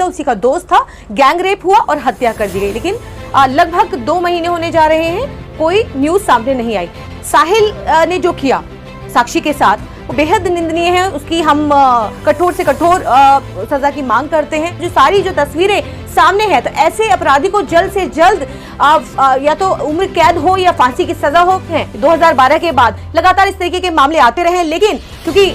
था, उसी का दोस्त था, गैंग रेप हुआ और हत्या कर दी गई। लेकिन लगभग 2 महीने होने जा रहे हैं, कोई न्यूज सामने नहीं आई। साहिल ने जो किया साक्षी के साथ वो बेहद निंदनीय है, उसकी हम कठोर से कठोर सजा की मांग करते हैं। जो सारी जो तस्वीरें सामने है, तो ऐसे अपराधी को जल्द से जल्द या तो उम्र कैद हो या फांसी की सजा हो। 2012 के बाद लगातार इस तरीके के मामले आते रहे, लेकिन क्योंकि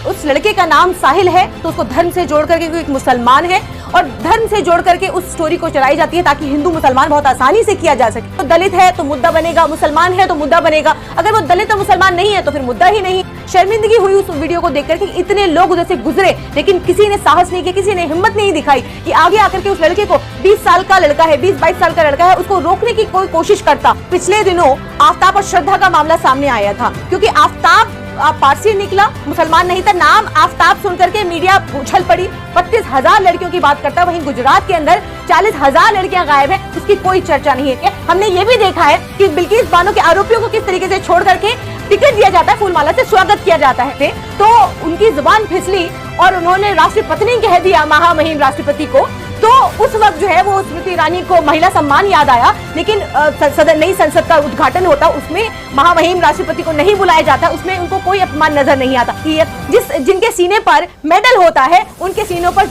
उस लड़के का नाम साहिल है तो उसको धर्म से जोड़ करके, क्योंकि एक मुसलमान है और धर्म से जोड़ करके उस स्टोरी को चलाई जाती है ताकि हिंदू मुसलमान बहुत आसानी से किया जा सके। तो दलित है तो मुद्दा बनेगा, मुसलमान है तो मुद्दा बनेगा, अगर वो दलित और मुसलमान नहीं है तो फिर मुद्दा ही नहीं। शर्मिंदगी हुई उस वीडियो को देखकर कि इतने लोग उधर से गुजरे, लेकिन किसी ने साहस नहीं किया, किसी ने हिम्मत नहीं दिखाई कि आगे आकर के उस लड़के को, 20 साल का लड़का है, 20-22 साल का लड़का है, उसको रोकने की कोई कोशिश करता। पिछले दिनों आफ्ताब और श्रद्धा का मामला सामने आया था, क्योंकि आफ्ताब पारसी निकला, मुसलमान नहीं था, नाम आफ्ताब सुनकर के मीडिया उछल पड़ी। 32,000 लड़कियों की बात करता है, वहीं गुजरात के अंदर 40,000 लड़कियां गायब है, उसकी कोई चर्चा नहीं है। हमने ये भी देखा है कि बिल्किस बानो के आरोपियों को किस तरीके से छोड़ करके टिकट दिया जाता है, फूलमाला से स्वागत किया जाता है, तो उनकी जुबान फिसली और उन्होंने राष्ट्रपति कह दिया, महामहिम राष्ट्रपति को। तो उस वक्त जो है वो स्मृति ईरानी को महिला सम्मान याद आया, लेकिन नई संसद का उद्घाटन होता, उसमें महामहिम राष्ट्रपति को नहीं बुलाया जाता, उसमें उनको कोई अपमान नजर नहीं आता। जिनके सीने पर मेडल होता है, उनके सीनों पर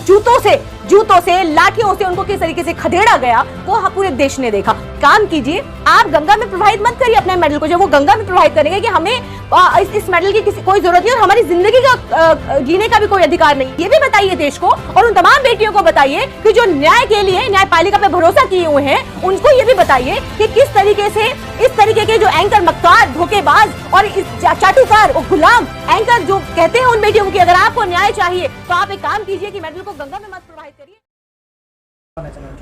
जूतों से लाठियों से उनको किस तरीके से खदेड़ा गया, वो पूरे देश ने देखा। काम कीजिए, आप गंगा में प्रवाहित मत करिए अपने मेडल को, जो वो गंगा में प्रवाहित करेंगे कि हमें इस मेडल की कोई जरूरत नहीं और हमारी जिंदगी का जीने का भी कोई अधिकार नहीं। ये भी बताइए देश को और उन तमाम बेटियों को बताइए कि जो न्याय के लिए न्यायपालिका पे भरोसा किए हुए हैं, उनको ये भी बताइए कि किस तरीके से इस तरीके के जो एंकर मक्कार, धोखेबाज और इस चाटुकार और गुलाम एंकर जो कहते हैं उन बेटियों को कि अगर आपको न्याय चाहिए तो आप एक काम कीजिए कि मेडल को गंगा में मत प्रवाहित करिए।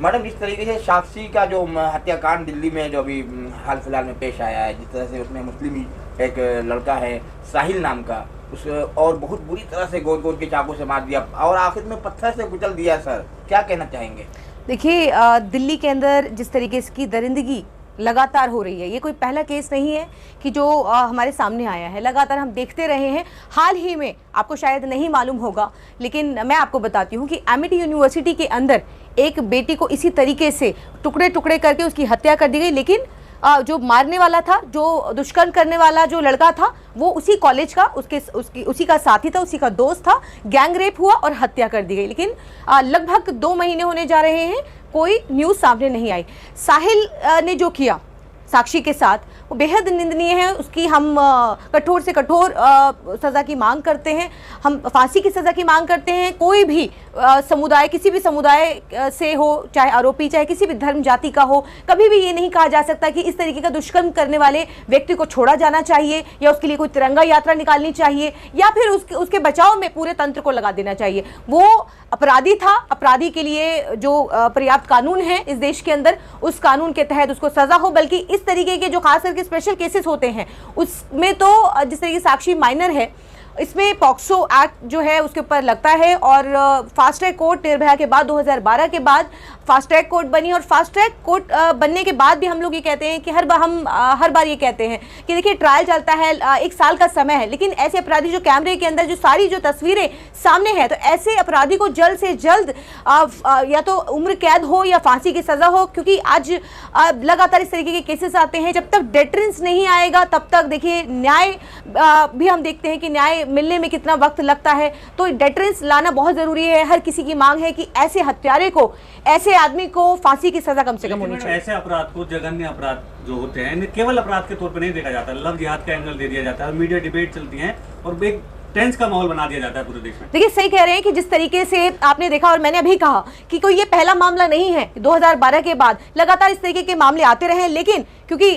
मैडम, इस तरीके से साक्षी का जो हत्याकांड दिल्ली में जो अभी हाल फिलहाल में पेश आया है, जिस तरह से उसमें मुस्लिम एक लड़का है साहिल नाम का, उस और बहुत बुरी तरह से गोद के चाकू से मार दिया और आखिर में पत्थर से कुचल दिया, सर क्या कहना चाहेंगे? देखिए, दिल्ली के अंदर जिस तरीके की दरिंदगी लगातार हो रही है, ये कोई पहला केस नहीं है कि जो हमारे सामने आया है, लगातार हम देखते रहे हैं। हाल ही में आपको शायद नहीं मालूम होगा, लेकिन मैं आपको बताती हूँ कि एमिटी यूनिवर्सिटी के अंदर एक बेटी को इसी तरीके से टुकड़े टुकड़े करके उसकी हत्या कर दी गई, लेकिन जो मारने वाला था, जो दुष्कर्म करने वाला जो लड़का था, वो उसी कॉलेज का उसी का साथी था, उसी का दोस्त था, गैंग रेप हुआ और हत्या कर दी गई। लेकिन लगभग 2 महीने होने जा रहे हैं, कोई न्यूज़ सामने नहीं आई। साहिल ने जो किया साक्षी के साथ वो बेहद निंदनीय है, उसकी हम कठोर से कठोर सज़ा की मांग करते हैं, हम फांसी की सज़ा की मांग करते हैं। कोई भी समुदाय, किसी भी समुदाय से हो, चाहे आरोपी, चाहे किसी भी धर्म जाति का हो, कभी भी ये नहीं कहा जा सकता कि इस तरीके का दुष्कर्म करने वाले व्यक्ति को छोड़ा जाना चाहिए या उसके लिए कोई तिरंगा यात्रा निकालनी चाहिए या फिर उसके बचाव में पूरे तंत्र को लगा देना चाहिए। वो अपराधी था, अपराधी के लिए जो पर्याप्त कानून है इस देश के अंदर, उस कानून के तहत उसको सजा हो। बल्कि इस तरीके के जो खास करके स्पेशल केसेस होते हैं, उसमें तो जिस तरीके साक्षी माइनर है, इसमें पॉक्सो एक्ट जो है उसके ऊपर लगता है और फास्ट ट्रैक कोर्ट निर्भया के बाद 2012 के बाद फास्ट ट्रैक कोर्ट बनी और फास्ट ट्रैक कोर्ट बनने के बाद भी हम लोग ये कहते हैं कि हर बार ये कहते हैं कि देखिए ट्रायल चलता है, 1 साल का समय है, लेकिन ऐसे अपराधी जो कैमरे के अंदर जो सारी जो तस्वीरें सामने है, तो ऐसे अपराधी को जल्द से जल्द या तो उम्र कैद हो या फांसी की सजा हो। क्योंकि आज लगातार इस तरीके के केसेस आते हैं, जब तक डेटरेंस नहीं आएगा तब तक देखिए न्याय भी हम देखते हैं कि न्याय मिलने में कितना वक्त लगता है। तो डेटरेंस लाना बहुत जरूरी है। हर किसी की मांग है कि ऐसे हत्यारे को, ऐसे आदमी को फांसी की सजा कम से कम होनी चाहिए। ऐसे अपराध को, जघन्य अपराध जो होते हैं, केवल अपराध के तौर पर नहीं देखा जाता, लव जिहाद का एंगल दे दिया जाता है, मीडिया डिबेट चलती है और एक टेंस का माहौल बना दिया जाता है पूरे देश में। देखिए, सही कह रहे हैं कि जिस तरीके से आपने देखा और मैंने अभी कहा कि कोई ये पहला मामला नहीं है। 2012 के बाद लगातार इस तरीके के मामले आते रहे, लेकिन क्योंकि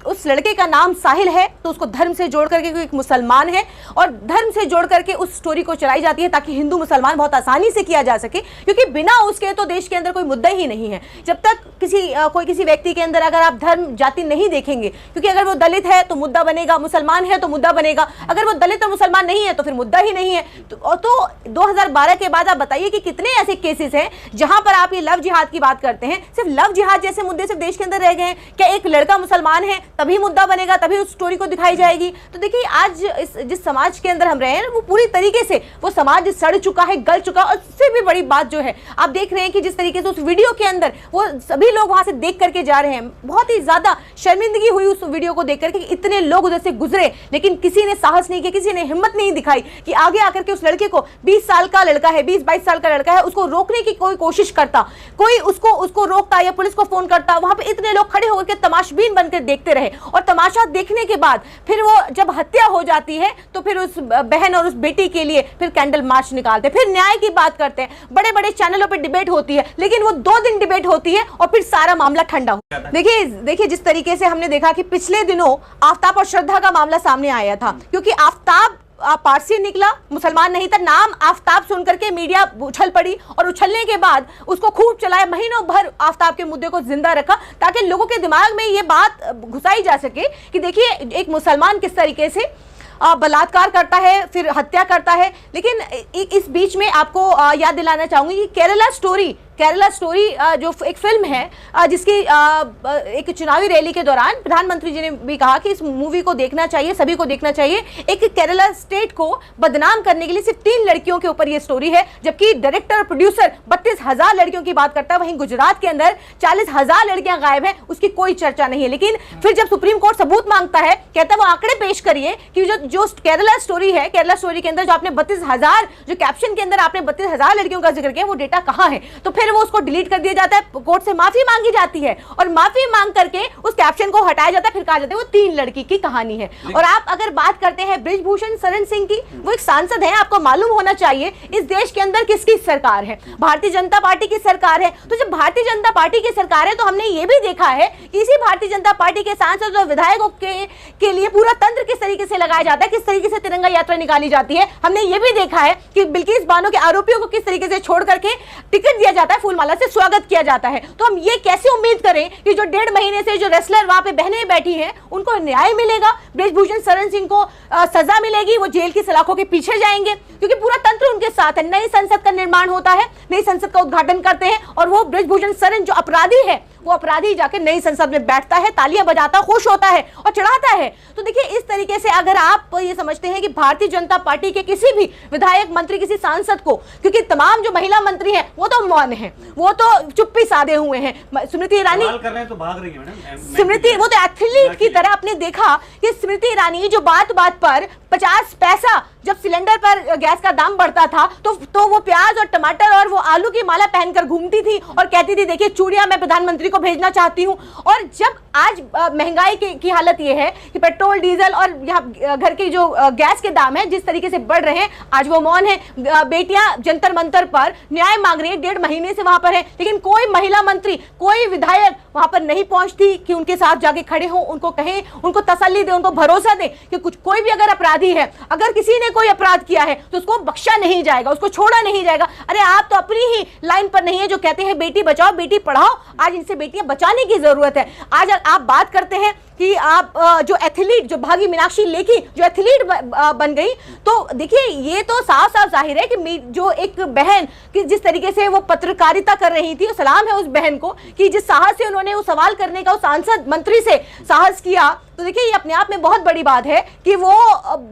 उस लड़के का नाम साहिल है तो उसको धर्म से जोड़ करके, क्योंकि एक मुसलमान है और धर्म से जोड़ करके उस स्टोरी को चलाई जाती है ताकि हिंदू मुसलमान बहुत आसानी से किया जा सके। क्योंकि बिना उसके तो देश के अंदर कोई मुद्दा ही नहीं है। जब तक किसी व्यक्ति के अंदर अगर आप धर्म जाति नहीं देखेंगे, क्योंकि अगर वो दलित है तो मुद्दा बनेगा, मुसलमान है तो मुद्दा बनेगा, अगर वो दलित और मुसलमान नहीं है तो फिर मुद्दा ही नहीं है। तो 2012 के बाद आप बताइए कि कितने ऐसे केसेस हैं जहां पर आप ये लव जिहाद की बात करते हैं। सिर्फ लव जिहाद जैसे मुद्दे सिर्फ देश के अंदर रह गए हैं क्या? एक लड़का मुसलमान है तभी मुद्दा बनेगा, तभी उस स्टोरी को दिखाई जाएगी। तो देखिए आज जिस समाज के अंदर हम रहे हैं वो पूरी तरीके से वो समाज सड़ चुका है, गल चुका है। और उससे भी बड़ी बात जो है आप देख रहे हैं कि जिस तरीके से उस वीडियो के अंदर वो सभी लोग वहां से देख करके जा रहे हैं, बहुत ही ज्यादा शर्मिंदगी हुई उस वीडियो को देख करके, इतने लोग उधर से गुजरे लेकिन किसी ने साहस नहीं किया, किसी ने हिम्मत नहीं दिखाई कि आगे आकर के उस लड़के को, 20 साल का लड़का है, 20-22 साल का लड़का है, उसको रोकने की कोई कोशिश करता, कोई उसको रोकता या पुलिस को फोन करता। वहां पे इतने लोग खड़े होकर तमाशबीन बनकर देखते रहे और तमाशा देखने के बाद फिर वो जब हत्या हो जाती है तो फिर उस बहन और उस बेटी के लिए फिर कैंडल मार्च निकालते, फिर न्याय की बात करते हैं, बड़े बड़े चैनलों पे डिबेट होती है, लेकिन वो 2 दिन डिबेट होती है और फिर सारा मामला ठंडा हो जाता है। देखिए जिस तरीके से हमने देखा कि पिछले दिनों आफ्ताब और श्रद्धा का मामला सामने आया था, क्योंकि आफ्ताब पारसी निकला, मुसलमान नहीं था, नाम आफ्ताब सुनकर के मीडिया उछल पड़ी और उछलने के बाद उसको खूब चलाया, महीनों भर आफ्ताब के मुद्दे को जिंदा रखा ताकि लोगों के दिमाग में ये बात घुसाई जा सके कि देखिए एक मुसलमान किस तरीके से बलात्कार करता है, फिर हत्या करता है। लेकिन इस बीच में आपको याद दिलाना चाहूंगी कि केरला स्टोरी जो एक फिल्म है जिसकी एक चुनावी रैली के दौरान प्रधानमंत्री जी ने भी कहा कि इस मूवी को देखना चाहिए, सभी को देखना चाहिए। एक केरला स्टेट को बदनाम करने के लिए सिर्फ 3 लड़कियों के ऊपर यह स्टोरी है, जबकि डायरेक्टर और प्रोड्यूसर 32,000 लड़कियों की बात करता है। वहीं गुजरात के अंदर 40,000 लड़कियां गायब हैं, उसकी कोई चर्चा नहीं है। लेकिन फिर जब सुप्रीम कोर्ट सबूत मांगता है, कहता है वो आंकड़े पेश करिए कि जो केरला स्टोरी है, केरला स्टोरी के अंदर जो आपने 32,000 जो कैप्शन के अंदर आपने 32,000 लड़कियों का जिक्र किया, वो डेटा कहां है? तो फिर वो उसको डिलीट कर दिया जाता है, कोर्ट से माफी मांगी जाती है और माफी मांग करके उस कैप्शन को हटाया जाता है, फिर कहा जाता है वो 3 लड़की की कहानी है। और आप अगर बात करते हैं बृजभूषण शरण सिंह की, वो एक सांसद है, आपको मालूम होना चाहिए इस देश के अंदर किसकी सरकार है, भारतीय जनता पार्टी की सरकार है। तो जब भारतीय जनता पार्टी की सरकार है तो हमने ये भी देखा है कि इसी भारतीय जनता पार्टी के सांसद और विधायकों के लिए पूरा तंत्र किस तरीके से लगाया जाता है, किस तरीके से तिरंगा यात्रा निकाली जाती है। हमने ये भी देखा है कि बिल्किस बानो के आरोपियों को किस तरीके से छोड़ करके टिकट दिया जाता है, फूलमाला से स्वागत किया जाता है। तो हम ये कैसे उम्मीद करें कि जो 1.5 महीने से जो रेसलर वहां पे बहनें बैठी हैं उनको न्याय मिलेगा, बृजभूषण शरण सिंह को सजा मिलेगी, वो जेल की सलाखों के पीछे जाएंगे, क्योंकि पूरा तंत्र उनके साथ है। नई संसद का निर्माण होता है, नई संसद का उद्घाटन करते हैं और वो बृजभूषण शरण जो अपराधी है, वो अपराधी जाकर नई संसद में बैठता है, तालियां बजाता, खुश होता है और चढ़ाता है। तो देखिए इस तरीके से अगर आप ये समझते हैं कि भारतीय जनता पार्टी के किसी भी विधायक, मंत्री, किसी सांसद को, क्योंकि तमाम जो महिला मंत्री हैं वो तो मौन हैं, वो तो चुप्पी साधे हुए हैं। स्मृति ईरानी कर रहे हैं तो भाग रही है मैडम। स्मृति वो तो एथलीट की तरह आपने देखा कि स्मृति ईरानी जो बात बात पर 50 पैसा जब सिलेंडर पर गैस का दाम बढ़ता था तो वो प्याज और टमाटर और वो आलू की माला पहनकर घूमती थी और कहती थी देखिए चूड़ियां मैं प्रधानमंत्री को भेजना चाहती हूं। और जब आज महंगाई की हालत ये है कि पेट्रोल, डीजल और यहाँ घर के जो गैस के दाम है जिस तरीके से बढ़ रहे हैं, आज वो मौन है। बेटियां जंतर मंतर पर न्याय मांग रही है, 1.5 महीने से वहां पर है, लेकिन कोई महिला मंत्री, कोई विधायक वहां पर नहीं पहुंचती कि उनके साथ जाके खड़े हो, उनको कहें, उनको तसल्ली दे, उनको भरोसा दे कि कोई भी अगर अपराधी है, अगर किसी ने कोई अपराध किया है तो उसको बख्शा नहीं जाएगा, उसको छोड़ा नहीं जाएगा। अरे आप तो अपनी ही लाइन पर नहीं है जो कहते हैं बेटी बचाओ बेटी पढ़ाओ, आज इनसे बेटियां बचाने की जरूरत है। आज आप बात करते हैं कि आप जो एथलीट, जो भागी मीनाक्षी लेखी जो एथलीट बन गई, तो देखिए ये तो साफ साफ जाहिर है कि जो एक बहन कि जिस तरीके से वो पत्रकारिता कर रही थी, सलाम है उस बहन को कि जिस साहस से उन्होंने वो सवाल करने का, उस सांसद मंत्री से साहस किया, तो देखिए ये अपने आप में बहुत बड़ी बात है कि वो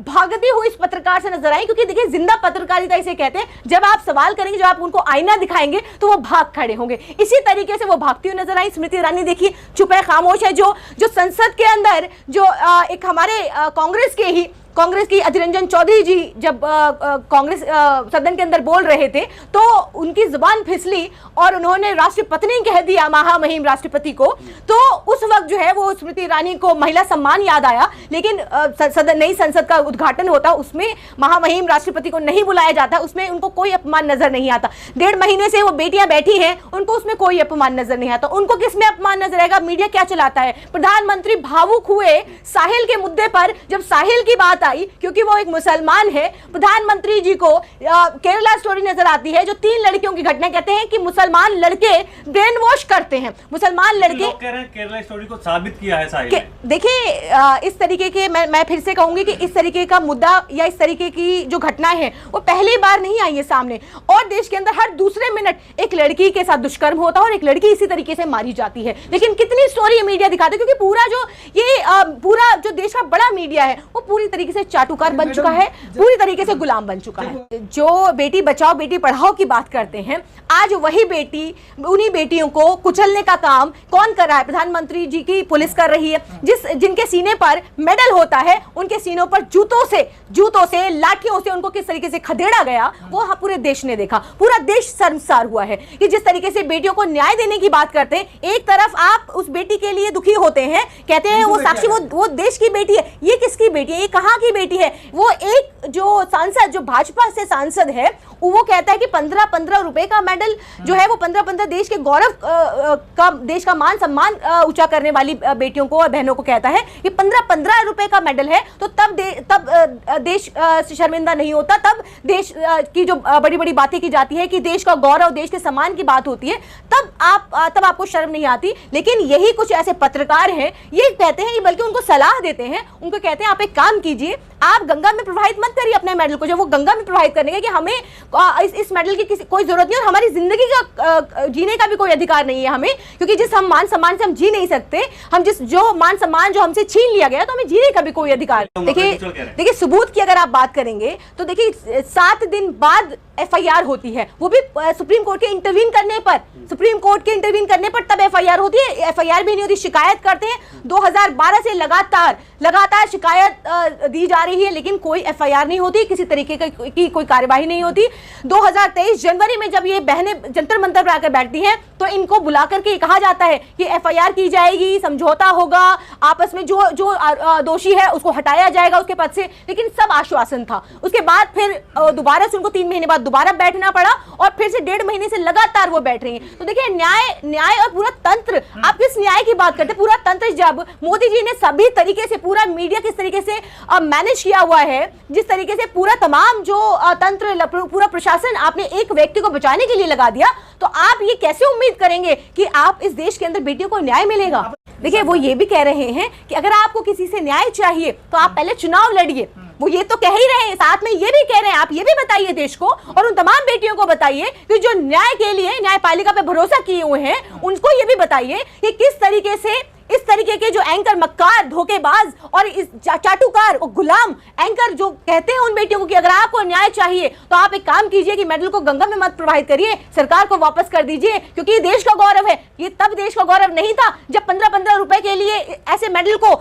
भागती हुई इस पत्रकार से नजर आई। क्योंकि देखिए जिंदा पत्रकारिता इसे कहते हैं, जब आप सवाल करेंगे, जब आप उनको आईना दिखाएंगे तो वो भाग खड़े होंगे। इसी तरीके से वो भागती हुई नजर आई स्मृति ईरानी। देखिए चुप है, खामोश है। जो संसद के अंदर जो एक हमारे कांग्रेस की अधीर रंजन चौधरी जी जब कांग्रेस सदन के अंदर बोल रहे थे तो उनकी जुबान फिसली और उन्होंने राष्ट्रपति कह दिया, महामहिम राष्ट्रपति को। तो उस वक्त जो है वो स्मृति ईरानी को महिला सम्मान याद आया, लेकिन नई संसद का उद्घाटन होता, उसमें महामहिम राष्ट्रपति को नहीं बुलाया जाता, उसमें उनको कोई अपमान नजर नहीं आता। 1.5 महीने से वो बेटियां बैठी हैं, उनको उसमें कोई अपमान नजर नहीं आता। उनको किसमें अपमान नजर आएगा? मीडिया क्या चलाता है? प्रधानमंत्री भावुक हुए साहिल के मुद्दे पर, जब साहिल की बात आई क्योंकि वो एक मुसलमान है। प्रधानमंत्री जी को केरला स्टोरी नजर आती है जो 3 लड़कियों की घटना, कहते हैं कि मुसलमान लड़के ब्रेन वॉश करते हैं, मुसलमान लड़के। लोग कह रहे हैं केरला स्टोरी को साबित किया है साहिल ने। देखिए इस तरीके के मैं फिर से कहूंगी कि इस तरीके का मुद्दा या इस तरीके की जो घटनाएं हैं वो पहली बार नहीं आई है सामने, और देश के अंदर हर दूसरे मिनट एक लड़की के साथ दुष्कर्म होता है और एक लड़की इसी तरीके से मारी जाती है। लेकिन कितनी स्टोरी मीडिया दिखाते हैं, क्योंकि पूरा जो देश का बड़ा मीडिया है वो पूरी तरीके से चाटुकार बन चुका है, पूरी तरीके से गुलाम बन चुका है। जो बेटी बचाओ बेटी पढ़ाओ की बात करते हैं, आज वही बेटी, उन्हीं बेटियों को कुचलने का काम कौन कर रहा है? प्रधानमंत्री जी की पुलिस कर रही है। जिनके सीने पर मेडल होता है उनके सीनों पर जूतों से लाठियों से उनको किस तरीके से खदेड़ा गया वो पूरे देश ने देखा। पूरा देश शर्मसार हुआ है कि जिस तरीके से बेटियों को न्याय देने की बात करते हैं, एक तरफ आप उस बेटी के लिए दुखी होते हैं, कहते हैं वो साक्षी वो देश की बेटी है। ये किसकी बेटी है? ये कहां की बेटी है? वो एक जो सांसद, जो भाजपा से सांसद है, वो कहता है कि 15-15 रुपए का मेडल जो है वो 15-15 देश के गौरव का, देश का मान सम्मान ऊंचा करने वाली बेटियों को और बहनों को कहता है कि 15-15 रुपए का मेडल है तो तब देश शर्मिंदा नहीं होता, तब देश की जो बड़ी बड़ी बातें की जाती है कि देश का गौरव, देश के सम्मान की बात होती है, तब आपको शर्म नहीं आती। लेकिन यही कुछ ऐसे पत्रकार हैं, ये कहते हैं, बल्कि उनको सलाह देते हैं, उनको कहते हैं आप एक काम कीजिए, आप गंगा में प्रवाहित मत करिए अपने मेडल को, जब वो गंगा में प्रवाहित करने का कि हमें इस मेडल की कोई जरूरत नहीं, और हमारी जिंदगी का जीने का भी कोई अधिकार नहीं है हमें, क्योंकि जिस हम मान सम्मान से हम जी नहीं सकते, हम जो मान सम्मान जो हमसे छीन लिया गया तो हमें जीने का भी कोई अधिकार। देखिए सबूत की अगर आप बात करेंगे तो देखिए 7 दिन बाद एफआईआर होती है, वो भी सुप्रीम कोर्ट के इंटरवीन करने पर, तब एफआईआर होती है। एफआईआर भी नहीं होती, शिकायत करते हैं। 2012 से लगातार शिकायत दी जा रही है, लेकिन कोई एफआईआर नहीं होती, किसी तरीके की कोई कार्यवाही नहीं होती। 2023 जनवरी में जब ये बहनें जंतर मंतर पर आकर बैठती हैं तो इनको बुला करके कहा जाता है कि एफआईआर की जाएगी, समझौता होगा, आपस में जो दोषी है उसको हटाया जाएगा उसके पद से, लेकिन सब आश्वासन था। उसके बाद फिर दोबारा से उनको 3 महीने बाद दोबारा बैठना पड़ा और फिर से 1.5 महीने से लगातार वो बैठ रही हैं। तो देखिए न्याय और पूरा तंत्र, आप किस न्याय की बात करते हैं? पूरा तंत्र, जब मोदी जी ने सभी तरीके से पूरा मीडिया किस तरीके से मैनेज किया हुआ है, जिस तरीके से पूरा तमाम जो तंत्र, पूरा प्रशासन आपने एक व्यक्ति को बचाने के लिए लगा दिया, तो आप ये कैसे उम्मीद करेंगे कि आप इस देश के अंदर बेटियों को न्याय मिलेगा? देखिए वो ये भी कह रहे हैं कि अगर आपको किसी से न्याय चाहिए तो आप पहले चुनाव लड़िए। वो ये तो कह ही रहे हैं, साथ में ये भी कह रहे हैं आप ये भी बताइए देश को और उन तमाम बेटियों को बताइए कि जो न्याय के लिए न्यायपालिका पे भरोसा किए हुए हैं, उनको ये भी बताइए कि किस तरीके से इस तरीके के जो एंकर, मक्कार, धोखेबाज और इस चाटुकार और गुलाम एंकर जो कहते हैं उन बेटियों को कि अगर आपको न्याय चाहिए तो आप एक काम कीजिए कि मेडल को गंगा में मत प्रवाहित करिए, सरकार को वापस कर दीजिए, क्योंकि ये देश का गौरव है। ये तब देश का गौरव नहीं था जब 15-15 रुपए के लिए ऐसे मेडल को,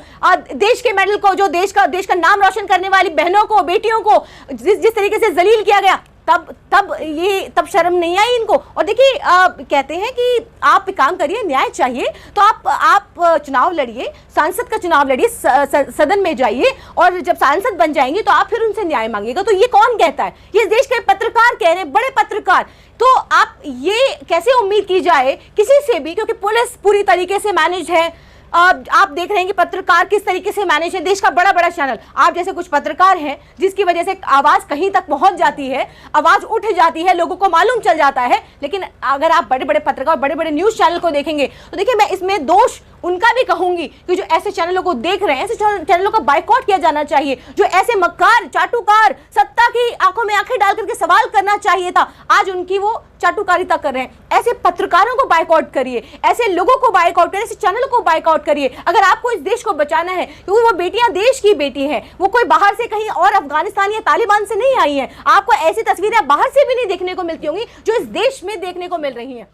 देश के मेडल को, जो देश का नाम रोशन करने वाली बहनों को, बेटियों को जिस तरीके से जलील किया गया, तब शर्म नहीं आई इनको। और देखिए कहते हैं कि आप एक काम करिए, न्याय चाहिए तो आप चुनाव लड़िए, सांसद का चुनाव लड़िए, सदन में जाइए, और जब सांसद बन जाएंगे तो आप फिर उनसे न्याय मांगिएगा। तो ये कौन कहता है? ये देश के पत्रकार कह रहे हैं, बड़े पत्रकार। तो आप ये कैसे उम्मीद की जाए किसी से भी, क्योंकि पुलिस पूरी तरीके से मैनेज है। आप देख रहे हैं कि पत्रकार किस तरीके से मैनेज है, देश का बड़ा चैनल, आप जैसे कुछ पत्रकार हैं जिसकी वजह से आवाज कहीं तक पहुंच जाती है, आवाज उठ जाती है, लोगों को मालूम चल जाता है। लेकिन अगर आप बड़े पत्रकार, बड़े न्यूज चैनल को देखेंगे तो देखिए मैं इसमें दोष उनका भी कहूंगी कि जो ऐसे चैनलों को देख रहे हैं, ऐसे चैनलों का बायकॉट किया जाना चाहिए। जो ऐसे मक्कार, चाटुकार, सत्ता की आंखों में आंखें डाल करके सवाल करना चाहिए था, आज उनकी वो चाटुकारिता कर रहे हैं। ऐसे पत्रकारों को बायकॉट करिए, ऐसे लोगों को बायकॉट करिए, ऐसे चैनलों को बायकॉट करिए अगर आपको इस देश को बचाना है, क्योंकि वो बेटियां देश की बेटी हैं, वो कोई बाहर से कहीं और अफगानिस्तान या तालिबान से नहीं आई हैं। आपको ऐसी तस्वीरें बाहर से भी नहीं देखने को मिलती होंगी जो इस देश में देखने को मिल रही हैं।